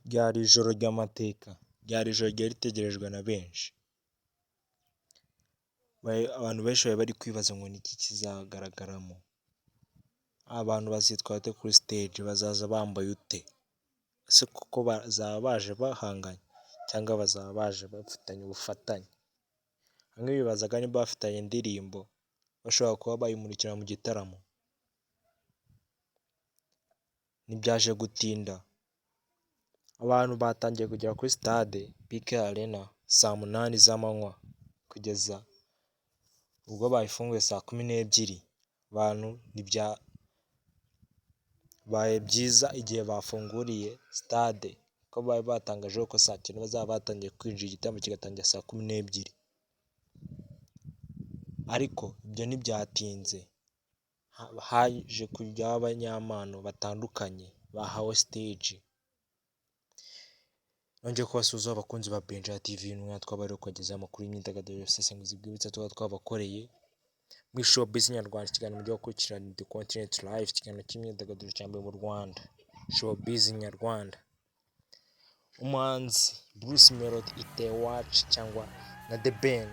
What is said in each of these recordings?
Ryari ijoro ry'amateka, ryari ijoro ryari ritegerejwe na benshi, abantu benshi bari bari kwibaza ngo ni iki kizagaragaramo, abantu bazitwara bate kuri stage, bazaza bambaye ute, ese koko bazaba baje bahanganye cyangwa bazaba baje bafitanye ubufatanye, bamwe bibazaga niba bafitanye indirimbo bashobora kuba bayimurikira mu gitaramo, ntibyaje gutinda, abantu batangiye kugera kuri stade BK Arena saa munani z'amanywa kugeza ubwo bayifunguye saa 12, abantu ntibyabaye byiza igihe bafunguriye stade ko bari batangaje ko saa 9 bazaba batangiye kwinjira, igitaramo kigatangira saa 12, ariko ibyo ntibyatinze, haje kujyaho abanyempano batandukanye bahawe stage. Nongeye kubasuhuza abakunzi ba Benja TV, twabari kubagezaho amakuru y'imyidagaduro y'ubusesenguzi bw'ibitsa tuba twabakoreye muri showbiz nyarwanda, ikiganiro mujya gukurikirana The Continent Live, ikiganiro cy'imyidagaduro cyambaye mu Rwanda, showbiz nyarwanda. Umuhanzi Bruce Melody Itewacu cyangwa na The Ben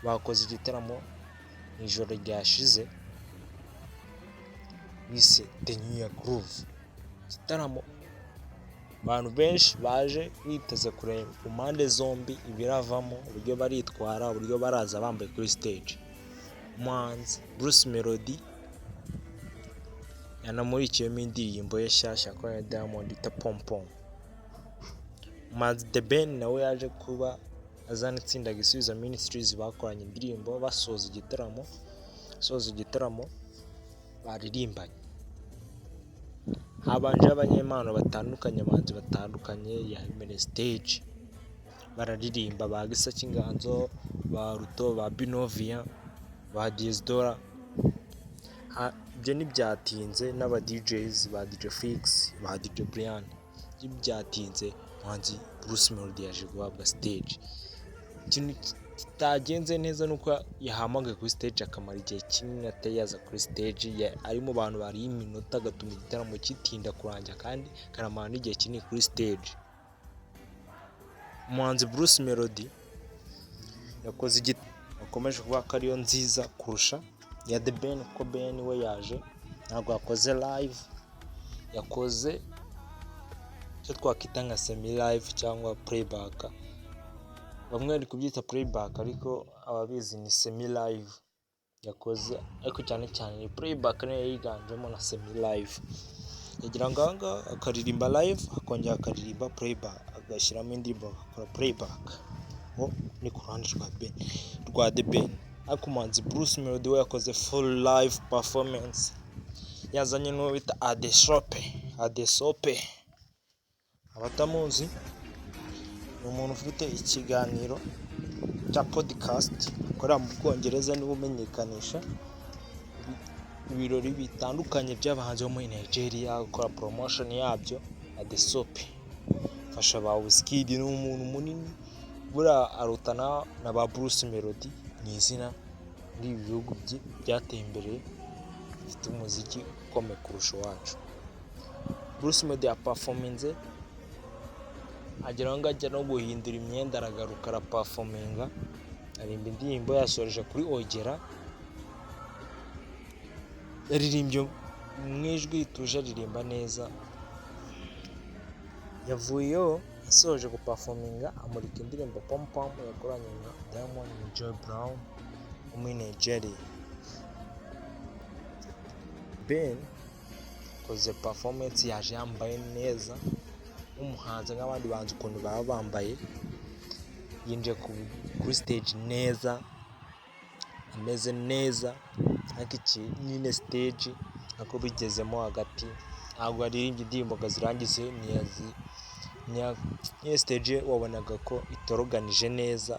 bakoze igitaramo mu ijoro ryashize bise The New Year Groove, igitaramo abantu benshi baje biteze kureba ku mpande zombi ibiravamo, uburyo baritwara, uburyo baraza bambaye kuri stage. Umuhanzi Bruce Melody yanamurikiyemo indirimbo ye nshyashya yakoranye na Diamond yita Pom Pom. Umuhanzi The Ben nawe yaje kuba azana itsinda Gisubizo Ministries bakoranye indirimbo basoza igitaramo baririmbanye, habanje abanyempano batandukanye, abahanzi batandukanye yahemere stage bararirimba, ba Gisa Cy'Inganzo, ba Ruto, ba Binovia, ba Diezdora. Ibyo ntibyatinze n'aba DJs ba DJ Fix, ba DJ Brian, ntibyatinze umuhanzi Bruce Melody yaje guhabwa stage. Ikintu kitagenze neza nuko yahamagaye kuri stage akamara igihe kinini atari yaza kuri stage, ari mu bantu bari iminota agatuma igitaramo kitinda kurangira kandi karamara n'igihe kinini kuri stage. Umuhanzi Bruce Melody yakoze akomeje kuvuga ko ariyo nziza kurusha ya The Ben, kuko Ben we yaje ntabwo yakoze live, yakoze icyo twakwita nka semi live cyangwa playback, bamwe bari kubyita playback ariko ababizi ni semi live yakoze, ariko cyane cyane playback niyo yiganjemo na semi live. Yagira ngo aha akaririmba live akongera akaririmba playback, agashyiramo indirimbo agakora playback. Ni ku ruhande rwa The Ben, ariko umuhanzi Bruce Melody we yakoze full live performance, yazanye n'uwo bita Adesope. Abatamuzi ni umuntu ufite ikiganiro cya podcast akorera mu Bwongereza, niwe umenyekanisha ibirori bitandukanye by'abahanzi bo muri Nigeria, gukora promotion yabyo. Adesope fasha ba Wizkid, ni umuntu munini buriya arutana na ba Bruce Melody mu izina muri ibi bihugu byateye imbere bifite umuziki ukomeye kurusha uwacu. Bruce Melody yaperforminze, agera ngo ajya no guhindura imyenda, aragaruka araperforminga, aririmba indirimbo yasoreje kuri Ogera, yaririmbye mu ijwi rituje, aririmba neza. Yavuyeho asoje guperforminga amurika indirimbo Pom Pom yakoranye na Diamond na Joy Brown wo muri Nigeria. Ben koze performance, yaje yambaye neza nk'umuhanzi nk'abandi banzi ukuntu baba bambaye, yinjiye kuri stage neza, ameze neza, ariko iki nyine stage nako bigezemo hagati, ntabwo aririmbye indirimbo ngo azirangize, niyo stage wabonaga ko itoroganije neza,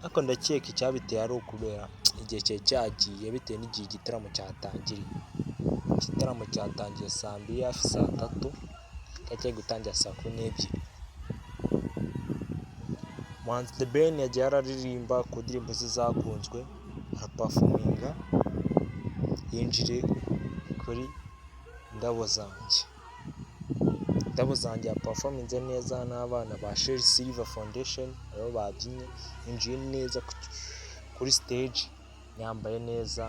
ariko ndakeka icyabiteye ari ukubera igihe cyari cyagiye bitewe n'igihe igitaramo cyatangiriye. Igitaramo cyatangiye saa 2 hafi saa 3, cyagiye gutangira saa 12. Umuhanzi The Ben yagiye araririmba ku ndirimbo ze zakunzwe, araperforminga, yinjire kuri Indabo Zanjye. indabo zanjye ya performance neza n'abana ba Shell Silver Foundation abo babyinnye ninjiye neza kuri stage nyambaye neza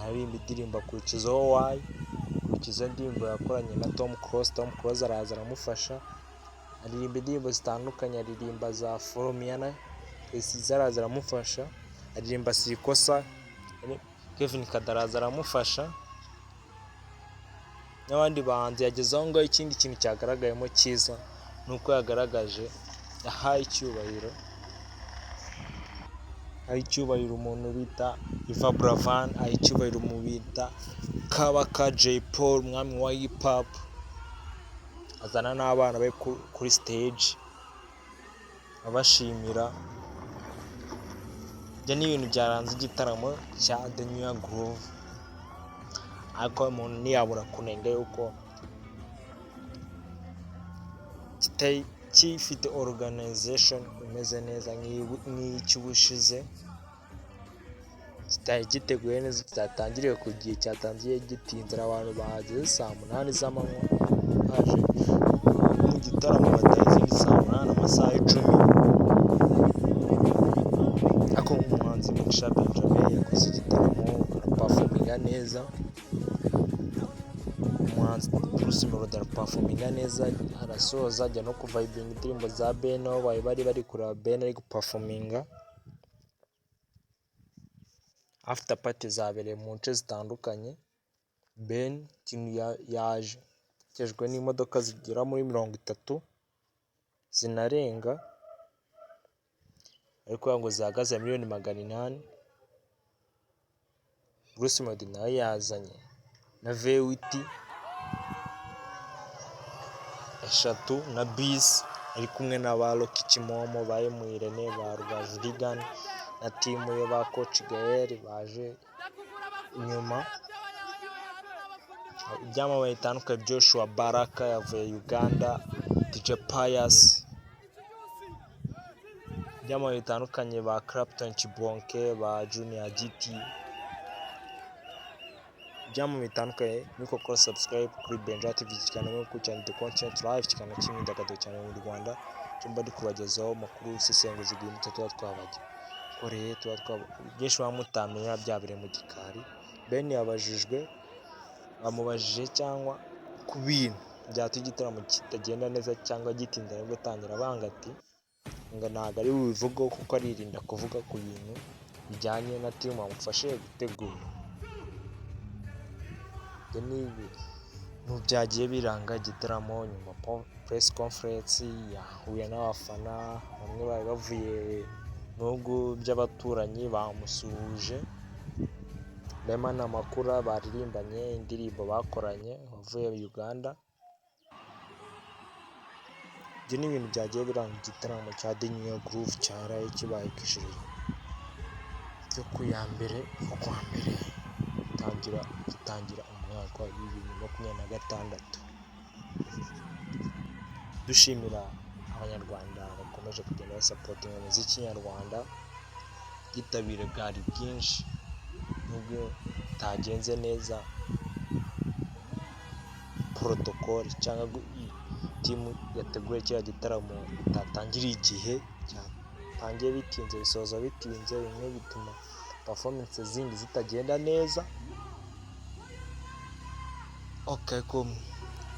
aririmba indirimbo akurikizaho why kurikiza indirimbo yakoranye na Tom Close araza aramufasha aririmba indirimbo zitandukanye aririmba za Foromiana araza aramufasha aririmba Sikosa Kevin Kadaraza aramufasha n'abandi bahanzi yagezeho ngo ikindi kintu cyagaragayemo cyiza nuko yagaragaje yahaye icyubahiro umuntu bita Iva Buravan icyubahiro mu bita Kabaka Jay Paul umwami wa hip hop azana n'abana be kuri stage abashimira bya n'ibintu byaranze igitaramo cya The New Groove ariko umuntu ntiyabura kunenga yuko gifite organization imeze neza nk'icy'ubushize kitari giteguye neza cyatangiriye ku gihe cyatangiye gitinze abantu bahageze saa 8 z'amanywa haje mu gitaramo batazindi saa 8 amasaha 10 ako umuhanzi Mugisha Benjamin yakoze igitaramo araperforminga neza umuhanzi Bruce Melody araperforminga neza arasoza ajya no kuvibinga indirimbo za Ben aho bari kureba Ben ari guperforminga after party zabereye mu nce zitandukanye Ben kintu yaje kejwe n'imodoka zigera muri 30 zinarenga ariko ngo zihagaze miliyoni 800 Bruce Melody nawe yazanye na V8 eshatu na bis ari kumwe na ba Rocky Kimomo baye mu Irene ba Rugazurigan na team yo ba Coach Gael baje inyuma ibyamamaye bitandukanye Joshua Baraka yavuye Uganda DJ Pius ibyamamaye bitandukanye ba Clapton Chibonke ba Junior GT ibyamamaye bitandukanye niko kora subscribe kuri Benja TV kiganiro ku cyane The Content Live kiganiro cy'imyidagaduro cyane mu Rwanda cyumba ndi kubagezaho makuru isesenguzi bw'imito twabagiye koreye byinshi bamutamenya byabire mu gikari Ben bamubajije cyangwa ku bintu byatuma igitaramo kitagenda neza cyangwa gitinda no gutangira banga ati ngo ntago ari bubivugaho kuko aririnda kuvuga ku bintu bijyanye na team amufashe gutegura byagiye biranga igitaramo nyuma press conference yahuye n'abafana bamwe bari bavuye n'ubwo by'abaturanyi bamusuhuje Rema na Makura baririmbanye indirimbo bakoranye bavuye Uganda ibyo ni ibintu byagiye biranga igitaramo cya The New Groove cyaraye kibaye kishije cyo ku ya mbere gitangira umwaka wa 2026 dushimira abanyarwanda bakomeje kugenda basapotinga umuziki nyarwanda gitabire bwari bwinshi nubwo tagenze neza protocol cyangwa timu yateguye cya gitaramo tatangiriye igihe cyatangiye bitinze bisoza bitinze bimwe bituma performance zindi zitagenda neza ko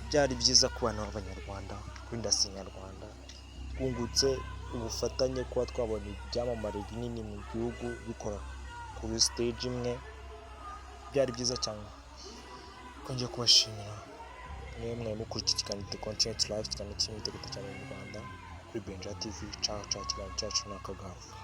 byari byiza ku bana b'abanyarwanda kuri industry nyarwanda twungutse ubufatanye kuba twabona ibyamamare binini mu gihugu bikora kuri stage imwe byari byiza cyane kongeye kubashimira mwemwe mukurikira ikiganiro The Content Live cyane cyane mu Rwanda kuri Benja TV. Ciao kiganiro cyacu nakagaruka.